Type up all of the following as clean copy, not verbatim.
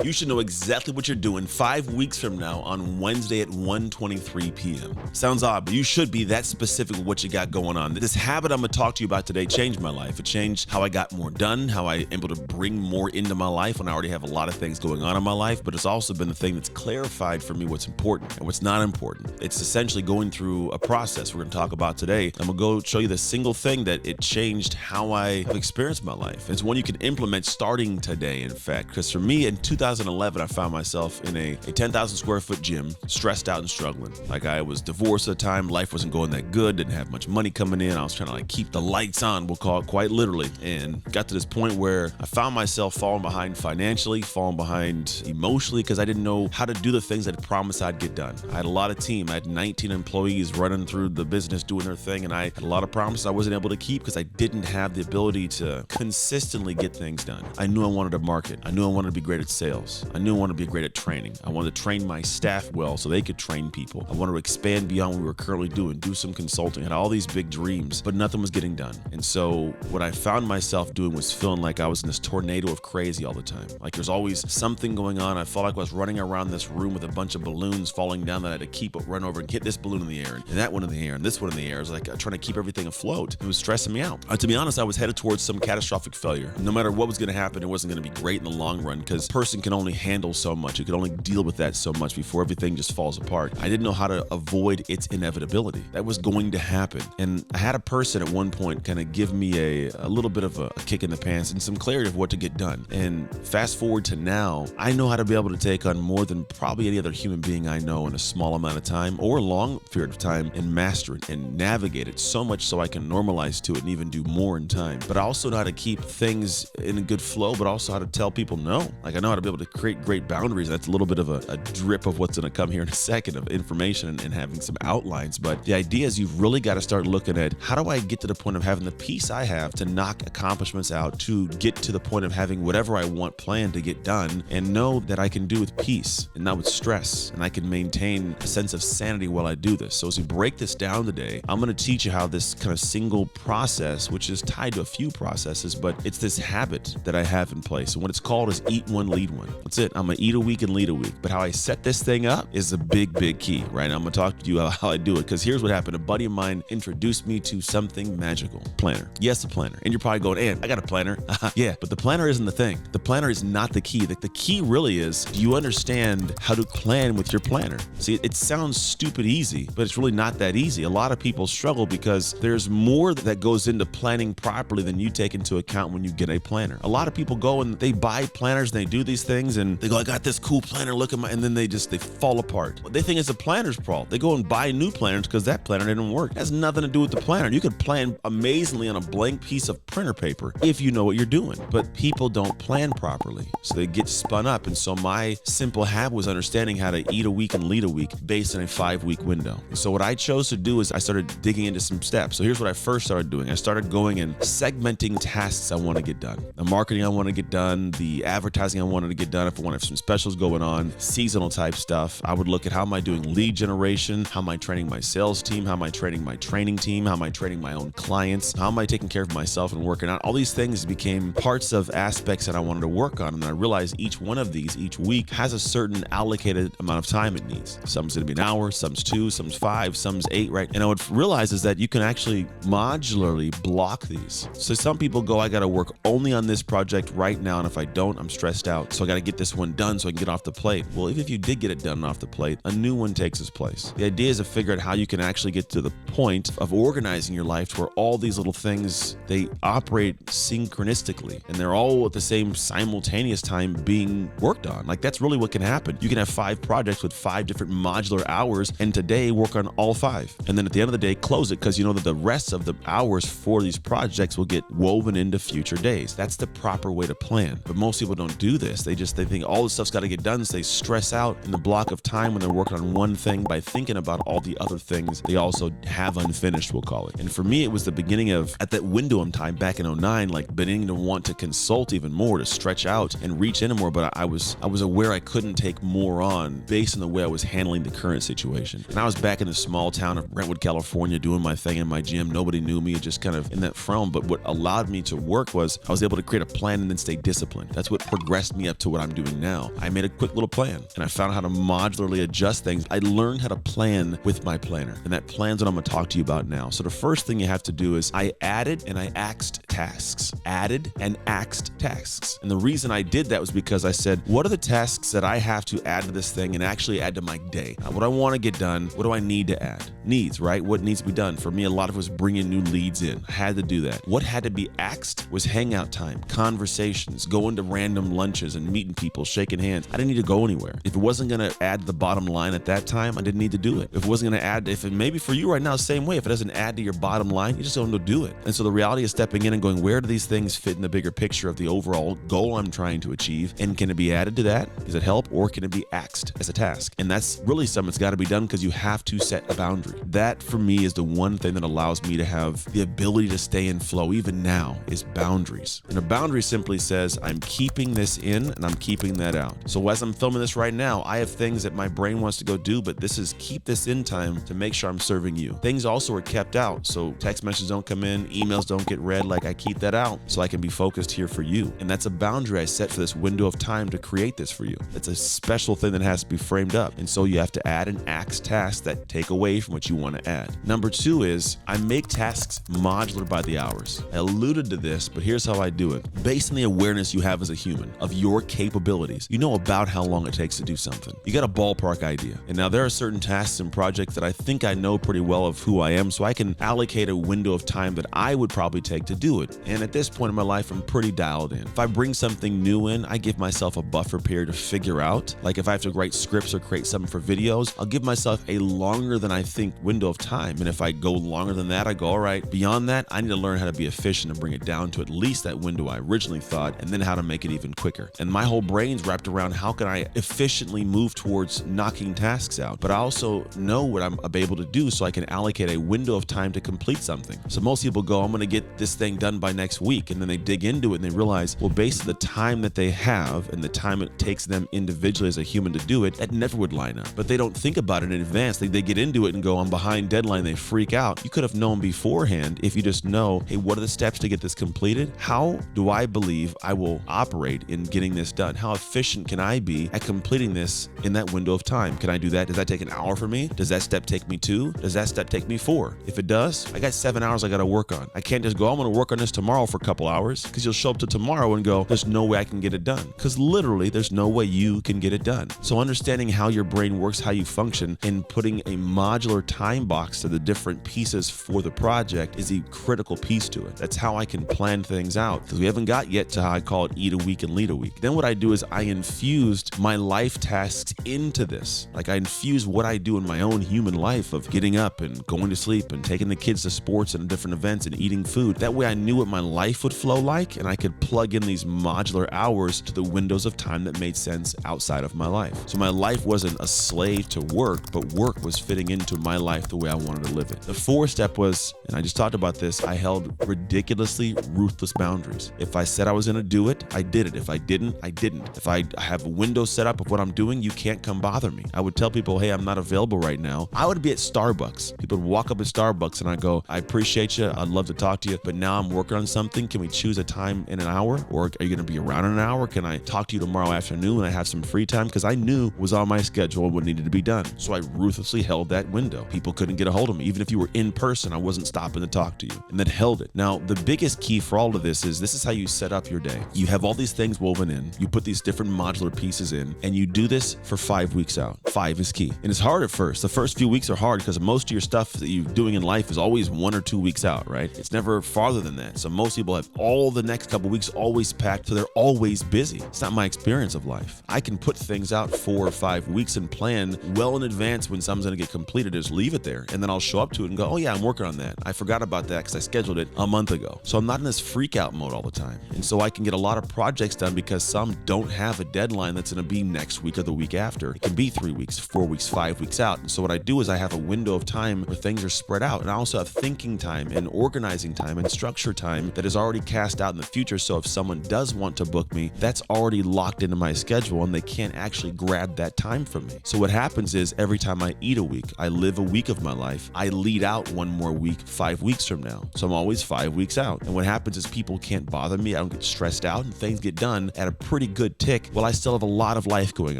You should know exactly what you're doing 5 weeks from now on Wednesday at 1:23 p.m. Sounds odd, but you should be that specific with what you got going on. This habit I'm gonna talk to you about today changed my life. It changed how I got more done, how I am able to bring more into my life when I already have a lot of things going on in my life, but it's also been the thing that's clarified for me what's important and what's not important. It's essentially going through a process we're gonna talk about today. I'm gonna go show you the single thing that it changed how I have experienced my life. It's one you can implement starting today, in fact, because for me in 2011, I found myself in a 10,000 square foot gym, stressed out and struggling. Like I was divorced at the time, life wasn't going that good, didn't have much money coming in. I was trying to keep the lights on, we'll call it quite literally, and got to this point where I found myself falling behind financially, falling behind emotionally, because I didn't know how to do the things that I promised I'd get done. I had a lot of team. I had 19 employees running through the business, doing their thing, and I had a lot of promises I wasn't able to keep because I didn't have the ability to consistently get things done. I knew I wanted to market. I knew I wanted to be great at sales. I knew I wanted to be great at training. I wanted to train my staff well so they could train people. I wanted to expand beyond what we were currently doing, do some consulting. I had all these big dreams, but nothing was getting done. And so what I found myself doing was feeling like I was in this tornado of crazy all the time. Like there's always something going on. I felt like I was running around this room with a bunch of balloons falling down that I had to keep run over and hit this balloon in the air and that one in the air and this one in the air. It was like trying to keep everything afloat. It was stressing me out. To be honest, I was headed towards some catastrophic failure. No matter what was going to happen, it wasn't going to be great in the long run because a person can only handle so much. You can only deal with that so much before everything just falls apart. I didn't know how to avoid its inevitability. That was going to happen. And I had a person at one point kind of give me a little bit of a kick in the pants and some clarity of what to get done. And fast forward to now, I know how to be able to take on more than probably any other human being I know in a small amount of time or a long period of time and master it and navigate it so much so I can normalize to it and even do more in time. But I also know how to keep things in a good flow, but also how to tell people no. Like I know how to be able to create great boundaries. That's a little bit of a drip of what's going to come here in a second of information and having some outlines. But the idea is you've really got to start looking at how do I get to the point of having the peace I have to knock accomplishments out, to get to the point of having whatever I want planned to get done and know that I can do with peace and not with stress. And I can maintain a sense of sanity while I do this. So as we break this down today, I'm going to teach you how this kind of single process, which is tied to a few processes, but it's this habit that I have in place. And what it's called is eat one, lead one. That's it. I'm going to eat a week and lead a week. But how I set this thing up is a big, big key, right? I'm going to talk to you how I do it, because here's what happened. A buddy of mine introduced me to something magical. Planner. Yes, a planner. And you're probably going, "And I got a planner." Yeah, but the planner isn't the thing. The planner is not the key. The key really is, do you understand how to plan with your planner? See, it sounds stupid easy, but it's really not that easy. A lot of people struggle because there's more that goes into planning properly than you take into account when you get a planner. A lot of people go and they buy planners and they do these things and they go, "I got this cool planner, look at my," and then they fall apart. They think it's a planner's fault. They go and buy new planners because that planner didn't work. It has nothing to do with the planner. You could plan amazingly on a blank piece of printer paper if you know what you're doing, but people don't plan properly. So they get spun up. And so my simple habit was understanding how to eat a week and lead a week based on a 5-week window. So what I chose to do is I started digging into some steps. So here's what I first started doing. I started going and segmenting tasks I want to get done. The marketing I want to get done, the advertising I wanted to get done. If I want to have some specials going on, seasonal type stuff, I would look at how am I doing lead generation? How am I training my sales team? How am I training my training team? How am I training my own clients? How am I taking care of myself and working out? All these things became parts of aspects that I wanted to work on. And I realized each one of these, each week, has a certain allocated amount of time it needs. Some's going to be an hour, some's 2, some's 5, some's 8, right? And I would realize is that you can actually modularly block these. So some people go, "I got to work only on this project right now. And if I don't, I'm stressed out. So I got to get this one done so I can get off the plate." Well, even if you did get it done off the plate, a new one takes its place. The idea is to figure out how you can actually get to the point of organizing your life to where all these little things, they operate synchronistically and they're all at the same simultaneous time being worked on. Like that's really what can happen. You can have 5 projects with 5 different modular hours and today work on all 5. And then at the end of the day, close it because you know that the rest of the hours for these projects will get woven into future days. That's the proper way to plan. But most people don't do this. They think all this stuff's got to get done. So they stress out in the block of time when they're working on one thing by thinking about all the other things they also have unfinished, we'll call it. And for me, it was the beginning of, at that window in time back in 2009, like beginning to want to consult even more, to stretch out and reach into more. But I was aware I couldn't take more on based on the way I was handling the current situation. And I was back in the small town of Brentwood, California, doing my thing in my gym. Nobody knew me, just kind of in that realm. But what allowed me to work was I was able to create a plan and then stay disciplined. That's what progressed me up to what I'm doing now. I made a quick little plan and I found out how to modularly adjust things. I learned how to plan with my planner, and that plan's what I'm gonna talk to you about now. So the first thing you have to do is I added and I axed tasks. Added and axed tasks. And the reason I did that was because I said, what are the tasks that I have to add to this thing and actually add to my day? What I want to get done, what do I need to add? Needs, right? What needs to be done? For me, a lot of it was bringing new leads in. I had to do that. What had to be axed was hangout time, conversations, going to random lunches and meeting people, shaking hands. I didn't need to go anywhere. If it wasn't going to add to the bottom line at that time, I didn't need to do it. If it wasn't going to add, if it maybe for you right now, same way, if it doesn't add to your bottom line, you just don't do it. And so the reality is stepping in and going, where do these things fit in the bigger picture of the overall goal I'm trying to achieve? And can it be added to that? Does it help? Or can it be axed as a task? And that's really something that's got to be done because you have to set a boundary. That for me is the one thing that allows me to have the ability to stay in flow even now is boundaries. And a boundary simply says I'm keeping this in and I'm keeping that out. So as I'm filming this right now, I have things that my brain wants to go do, but this is keep this in time to make sure I'm serving you. Things also are kept out. So text messages don't come in, emails don't get read, like I keep that out so I can be focused here for you. And that's a boundary I set for this window of time to create this for you. It's a special thing that has to be framed up. And so you have to add an axe task that take away from what you want to add. Number two is I make tasks modular by the hours. I alluded to this, but here's how I do it. Based on the awareness you have as a human of your capabilities, you know about how long it takes to do something. You got a ballpark idea. And now there are certain tasks and projects that I think I know pretty well of who I am, so I can allocate a window of time that I would probably take to do it. And at this point in my life, I'm pretty dialed in. If I bring something new in, I give myself a buffer period to figure out. Like if I have to write scripts or create something for videos, I'll give myself a longer than I think window of time. And if I go longer than that, I go, all right, beyond that, I need to learn how to be efficient and bring it down to at least that window I originally thought, and then how to make it even quicker. And my whole brain's wrapped around how can I efficiently move towards knocking tasks out, but I also know what I'm able to do so I can allocate a window of time to complete something. So most people go, I'm going to get this thing done by next week. And then they dig into it and they realize, well, based on the time that they have and the time it takes them individually as a human to do it, that never would line up. But they don't think about it in advance. They get into it and go, I'm behind deadline. They freak out. You could have known beforehand if you just know, hey, what are the steps to get this completed? How do I believe I will operate in getting this done? How efficient can I be at completing this in that window of time? Can I do that? Does that take an hour for me? Does that step take me 2? Does that step take me 4? If it does, I got 7 hours I got to work on. I can't just go, I'm going to work on this tomorrow for a couple hours, because you'll show up to tomorrow and go, there's no way I can get it done. Because literally, there's no way you can get it done. So understanding how your brain works, how you function, and putting a modular time box to the different pieces for the project is a critical piece to it. That's how I can plan things out, because we haven't got yet to how I call it eat a week and lead a week. Then what I do is I infused my life tasks into this. Like I infuse what I do in my own human life of getting up and going to sleep and taking the kids to sports and different events and eating food. That way I knew what my life would flow like, and I could plug in these modular hours to the windows of time that made sense outside of my life. So my life wasn't a slave to work, but work was fitting into my life the way I wanted to live it. The fourth step was, and I just talked about this, I held ridiculously ruthless boundaries. If I said I was going to do it, I did it. If I didn't, I didn't. If I have a window set up of what I'm doing, you can't come bother me. I would tell people, hey, I'm not available right now. I would be at Starbucks. People would walk up at Starbucks and I go, I appreciate you. I'd love to talk to you, but now I'm working on something. Can we choose a time in an hour? Or are you going to be around in an hour? Can I talk to you tomorrow afternoon when I have some free time? Because I knew was on my schedule what needed to be done. So I ruthlessly held that window. People couldn't get a hold of me. Even if you were in person, I wasn't stopping to talk to you, and that held it. Now, the biggest key for all of this is how you set up your day. You have all these things woven in, you put these different modular pieces in, and you do this for 5 weeks out. 5 is key. And it's hard at first. The first few weeks are hard because most of your stuff that you're doing in life is always 1 or 2 weeks out, right? It's never farther than that. So most people have all the next couple weeks always packed, so they're always busy. It's not my experience of life. I can put things out 4 or 5 weeks and plan well in advance when something's going to get completed. Just leave it there, and then I'll show up to it and go, oh yeah, I'm working on that. I forgot about that because I scheduled it a month ago. So I'm not in this freak out mode all the time. And so I can get a lot of projects done because some don't have a deadline that's going to be next week or the week after. It can be 3 weeks, 4 weeks, 5 weeks out. And so what I do is I have a window of time where things are spread out. And I also have thinking time and organizing time and structure time that is already cast out in the future. So if someone does want to book me, that's already locked into my schedule and they can't actually grab that time from me. So what happens is every time I eat a week, I live a week of my life. I lead out one more week 5 weeks from now. So I'm always 5 weeks out. And what happens is people can't bother me. I don't get stressed out and things get done at a pretty pretty good tick, well, I still have a lot of life going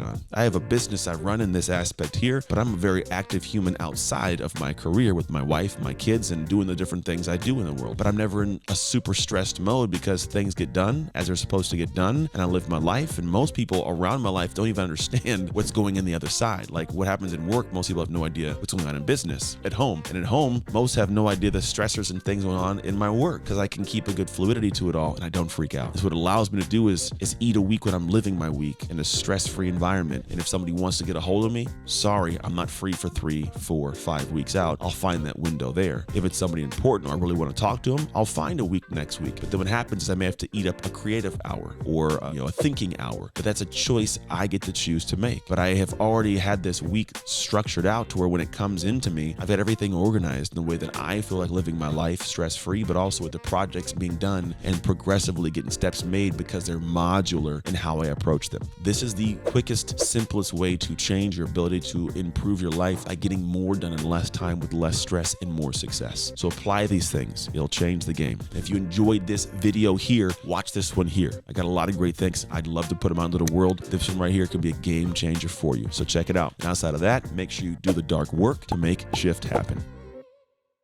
on. I have a business I run in this aspect here, but I'm a very active human outside of my career with my wife, my kids, and doing the different things I do in the world. But I'm never in a super stressed mode because things get done as they're supposed to get done, and I live my life, and most people around my life don't even understand what's going in the other side. Like what happens in work, most people have no idea what's going on in business. At home, most have no idea the stressors and things going on in my work because I can keep a good fluidity to it all and I don't freak out. That's what it allows me to do is eat a week when I'm living my week in a stress-free environment. And if somebody wants to get a hold of me, sorry, I'm not free for 3, 4, 5 weeks out. I'll find that window there. If it's somebody important or I really want to talk to them, I'll find a week next week. But then what happens is I may have to eat up a creative hour or a thinking hour. But that's a choice I get to choose to make. But I have already had this week structured out to where when it comes into me, I've got everything organized in the way that I feel like living my life stress-free, but also with the projects being done and progressively getting steps made because they're modular in how I approach them. This is the quickest, simplest way to change your ability to improve your life by getting more done in less time with less stress and more success. So apply these things. It'll change the game. If you enjoyed this video here, watch this one here. I got a lot of great things. I'd love to put them out into the world. This one right here could be a game changer for you. So check it out. And outside of that, make sure you do the dark work to make shift happen.